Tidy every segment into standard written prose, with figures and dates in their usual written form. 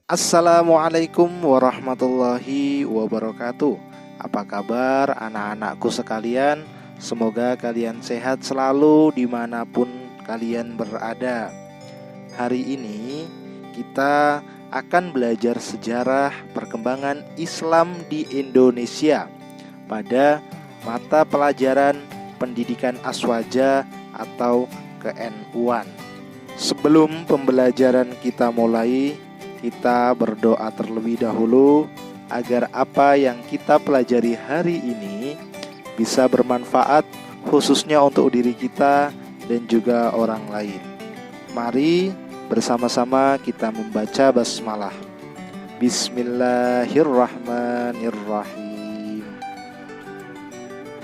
Assalamualaikum warahmatullahi wabarakatuh. Apa kabar anak-anakku sekalian? Semoga kalian sehat selalu dimanapun kalian berada. Hari ini kita akan belajar sejarah perkembangan Islam di Indonesia pada mata pelajaran pendidikan aswaja atau ke-NU-an. Sebelum pembelajaran kita mulai, kita berdoa terlebih dahulu agar apa yang kita pelajari hari ini bisa bermanfaat khususnya untuk diri kita dan juga orang lain. Mari bersama-sama kita membaca basmalah. Bismillahirrahmanirrahim.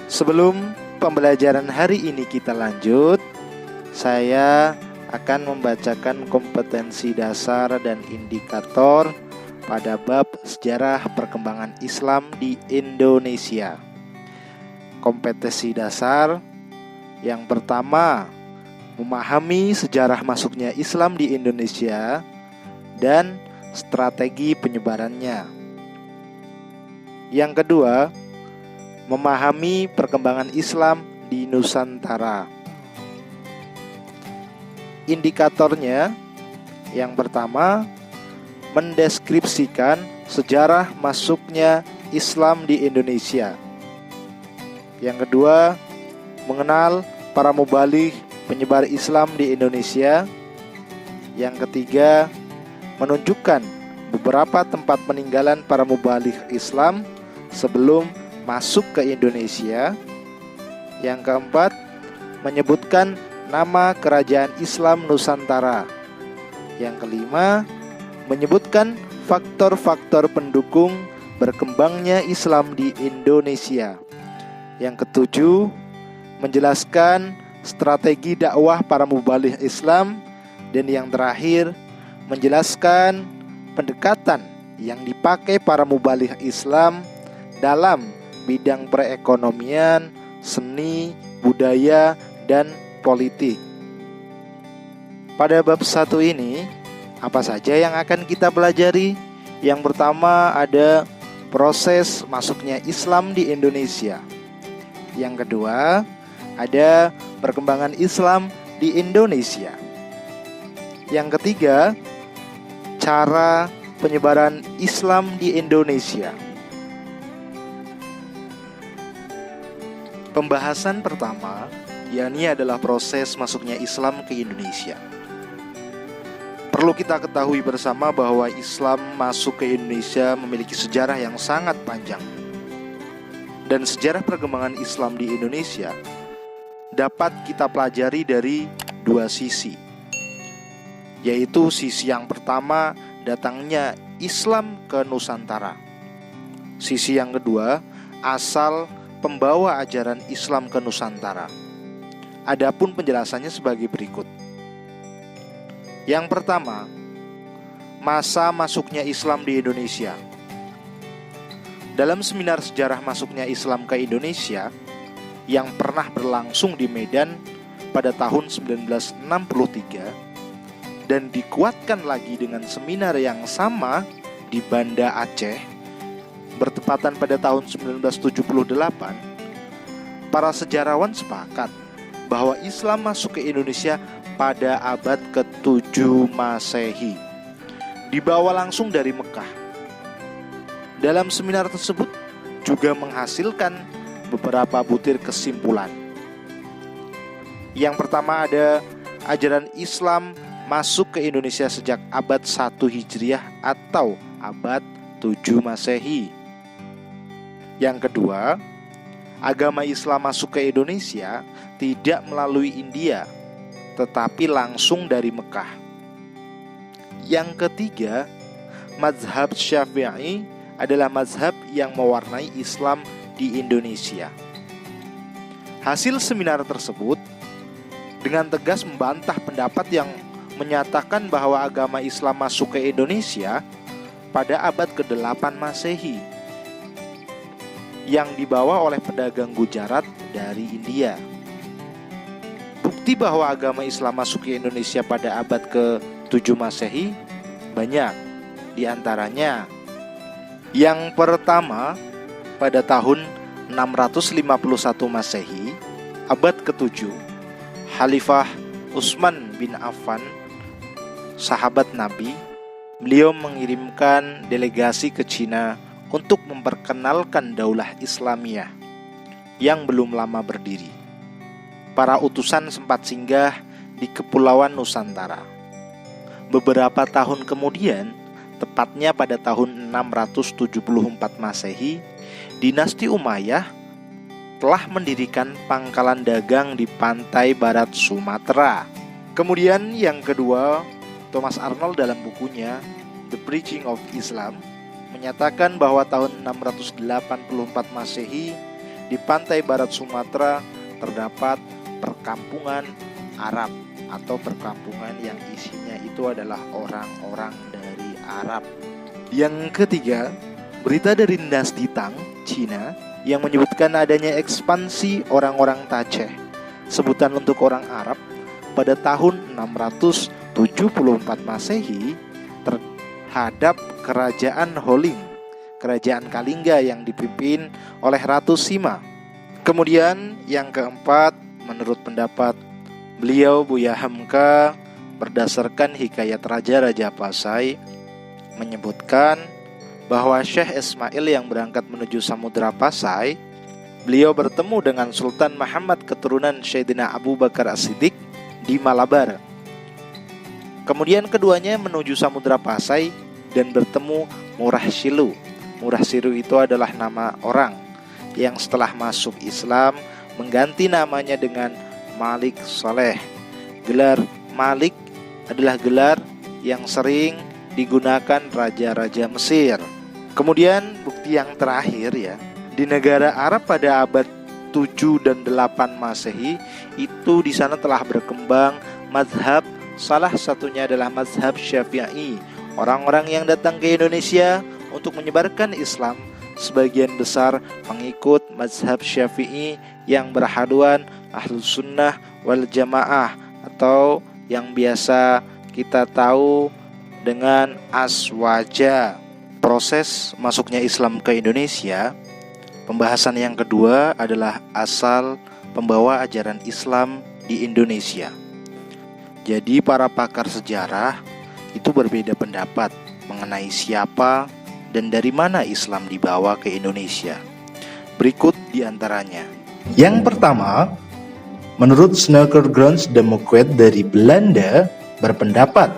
Sebelum pembelajaran hari ini kita lanjut, saya akan membacakan kompetensi dasar dan indikator pada bab sejarah perkembangan Islam di Indonesia. Kompetensi dasar yang pertama, memahami sejarah masuknya Islam di Indonesia dan strategi penyebarannya. Yang kedua, memahami perkembangan Islam di Nusantara. Indikatornya, yang pertama, mendeskripsikan sejarah masuknya Islam di Indonesia. Yang kedua, mengenal para mubaligh penyebar Islam di Indonesia. Yang ketiga, menunjukkan beberapa tempat peninggalan para mubaligh Islam sebelum masuk ke Indonesia. Yang keempat, menyebutkan nama kerajaan Islam Nusantara. Yang kelima, menyebutkan faktor-faktor pendukung berkembangnya Islam di Indonesia. Yang ketujuh, menjelaskan strategi dakwah para mubaligh Islam. Dan yang terakhir, menjelaskan pendekatan yang dipakai para mubaligh Islam dalam bidang perekonomian, seni, budaya, dan politik. Pada bab 1 ini, apa saja yang akan kita pelajari? Yang pertama ada proses masuknya Islam di Indonesia. Yang kedua, ada perkembangan Islam di Indonesia. Yang ketiga, cara penyebaran Islam di Indonesia. Pembahasan pertama, yakni adalah proses masuknya Islam ke Indonesia. Perlu kita ketahui bersama bahwa Islam masuk ke Indonesia memiliki sejarah yang sangat panjang. Dan sejarah perkembangan Islam di Indonesia dapat kita pelajari dari dua sisi. Yaitu sisi yang pertama, datangnya Islam ke Nusantara. Sisi yang kedua, asal pembawa ajaran Islam ke Nusantara. Adapun penjelasannya sebagai berikut. Yang pertama, masa masuknya Islam di Indonesia. Dalam seminar sejarah masuknya Islam ke Indonesia yang pernah berlangsung di Medan pada tahun 1963 dan dikuatkan lagi dengan seminar yang sama di Banda Aceh bertepatan pada tahun 1978, para sejarawan sepakat bahwa Islam masuk ke Indonesia pada abad ke-7 Masehi, dibawa langsung dari Mekah. Dalam seminar tersebut juga menghasilkan beberapa butir kesimpulan. Yang pertama ada ajaran Islam masuk ke Indonesia sejak abad 1 Hijriah atau abad 7 Masehi. Yang kedua, agama Islam masuk ke Indonesia tidak melalui India, tetapi langsung dari Mekah. Yang ketiga, mazhab Syafi'i adalah mazhab yang mewarnai Islam di Indonesia. Hasil seminar tersebut dengan tegas membantah pendapat yang menyatakan bahwa agama Islam masuk ke Indonesia pada abad ke-8 Masehi yang dibawa oleh pedagang Gujarat dari India. Bukti bahwa agama Islam masuk ke Indonesia pada abad ke-7 Masehi banyak. Di di antaranya. Yang pertama, pada tahun 651 Masehi, abad ke-7, Khalifah Utsman bin Affan, sahabat Nabi, beliau mengirimkan delegasi ke Cina untuk memperkenalkan daulah Islamiyah yang belum lama berdiri. Para utusan sempat singgah di Kepulauan Nusantara. Beberapa tahun kemudian, tepatnya pada tahun 674 Masehi, dinasti Umayyah telah mendirikan pangkalan dagang di pantai barat Sumatera. Kemudian yang kedua, Thomas Arnold dalam bukunya The Preaching of Islam menyatakan bahwa tahun 684 Masehi di pantai barat Sumatera terdapat perkampungan Arab atau perkampungan yang isinya itu adalah orang-orang dari Arab. Yang ketiga, berita dari dinasti Tang, Cina, yang menyebutkan adanya ekspansi orang-orang Taceh, sebutan untuk orang Arab, pada tahun 674 Masehi terhadap kerajaan Holing, kerajaan Kalingga yang dipimpin oleh Ratu Sima. Kemudian yang keempat, menurut pendapat beliau Buya Hamka, berdasarkan hikayat Raja-Raja Pasai, menyebutkan bahwa Syekh Ismail yang berangkat menuju Samudra Pasai, beliau bertemu dengan Sultan Muhammad keturunan Sayyidina Abu Bakar As-Siddiq di Malabar. Kemudian keduanya menuju Samudra Pasai dan bertemu Murah Silu. Murah Silu itu adalah nama orang yang setelah masuk Islam mengganti namanya dengan Malik Saleh. Gelar Malik adalah gelar yang sering digunakan raja-raja Mesir. Kemudian bukti yang terakhir ya, di negara Arab pada abad 7 dan 8 Masehi itu di sana telah berkembang mazhab, salah satunya adalah mazhab Syafi'i. Orang-orang yang datang ke Indonesia untuk menyebarkan Islam sebagian besar mengikut mazhab Syafi'i yang berhaluan Ahlus Sunnah wal Jamaah atau yang biasa kita tahu dengan Aswaja. Proses masuknya Islam ke Indonesia, pembahasan yang kedua adalah asal pembawa ajaran Islam di Indonesia. Jadi para pakar sejarah itu berbeda pendapat mengenai siapa dan dari mana Islam dibawa ke Indonesia. Berikut diantaranya. Yang pertama, menurut Snelkergrens de Moquet dari Belanda berpendapat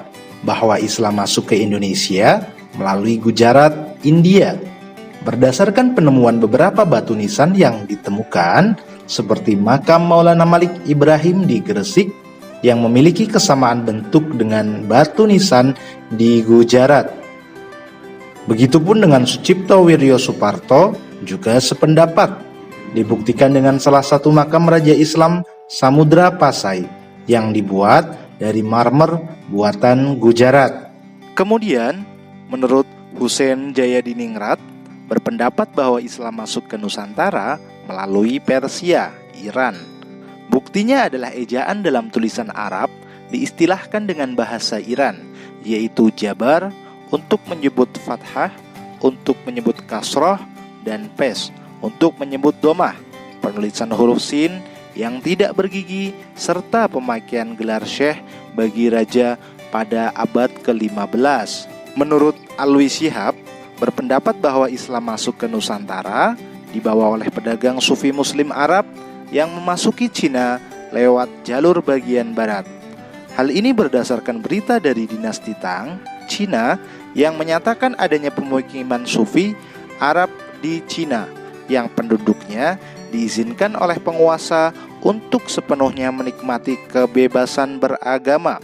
bahwa Islam masuk ke Indonesia melalui Gujarat, India. Berdasarkan penemuan beberapa batu nisan yang ditemukan, seperti makam Maulana Malik Ibrahim di Gresik yang memiliki kesamaan bentuk dengan batu nisan di Gujarat. Begitupun dengan Sucipto Wiryo Suparto juga sependapat. Dibuktikan dengan salah satu makam Raja Islam Samudra Pasai yang dibuat dari marmer buatan Gujarat. Kemudian, menurut Hussein Jayadiningrat berpendapat bahwa Islam masuk ke Nusantara melalui Persia, Iran. Buktinya adalah ejaan dalam tulisan Arab diistilahkan dengan bahasa Iran, yaitu Jabar untuk menyebut fathah, untuk menyebut kasroh, dan pes untuk menyebut domah, penulisan huruf sin yang tidak bergigi, serta pemakaian gelar syekh bagi raja pada abad ke-15. Menurut Alwi Shihab, berpendapat bahwa Islam masuk ke Nusantara dibawa oleh pedagang Sufi Muslim Arab yang memasuki Cina lewat jalur bagian barat. Hal ini berdasarkan berita dari dinasti Tang, Cina, yang menyatakan adanya pemukiman Sufi Arab di Cina yang penduduknya diizinkan oleh penguasa untuk sepenuhnya menikmati kebebasan beragama.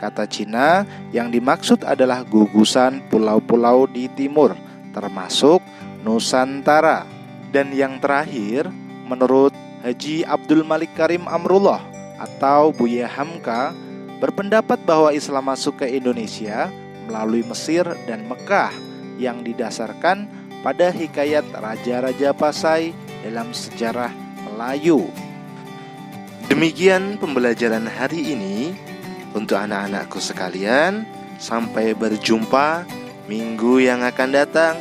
Kata Cina yang dimaksud adalah gugusan pulau-pulau di timur, termasuk Nusantara. Dan yang terakhir, menurut Haji Abdul Malik Karim Amrullah atau Buya Hamka, berpendapat bahwa Islam masuk ke Indonesia melalui Mesir dan Mekah yang didasarkan pada hikayat Raja-Raja Pasai dalam sejarah Melayu. Demikian pembelajaran hari ini untuk anak-anakku sekalian. Sampai berjumpa minggu yang akan datang.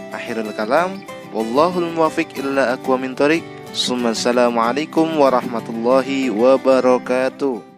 Akhirul kalam, wallahul muwaffiq illa aqwamit thoriq. Assalamualaikum warahmatullahi wabarakatuh.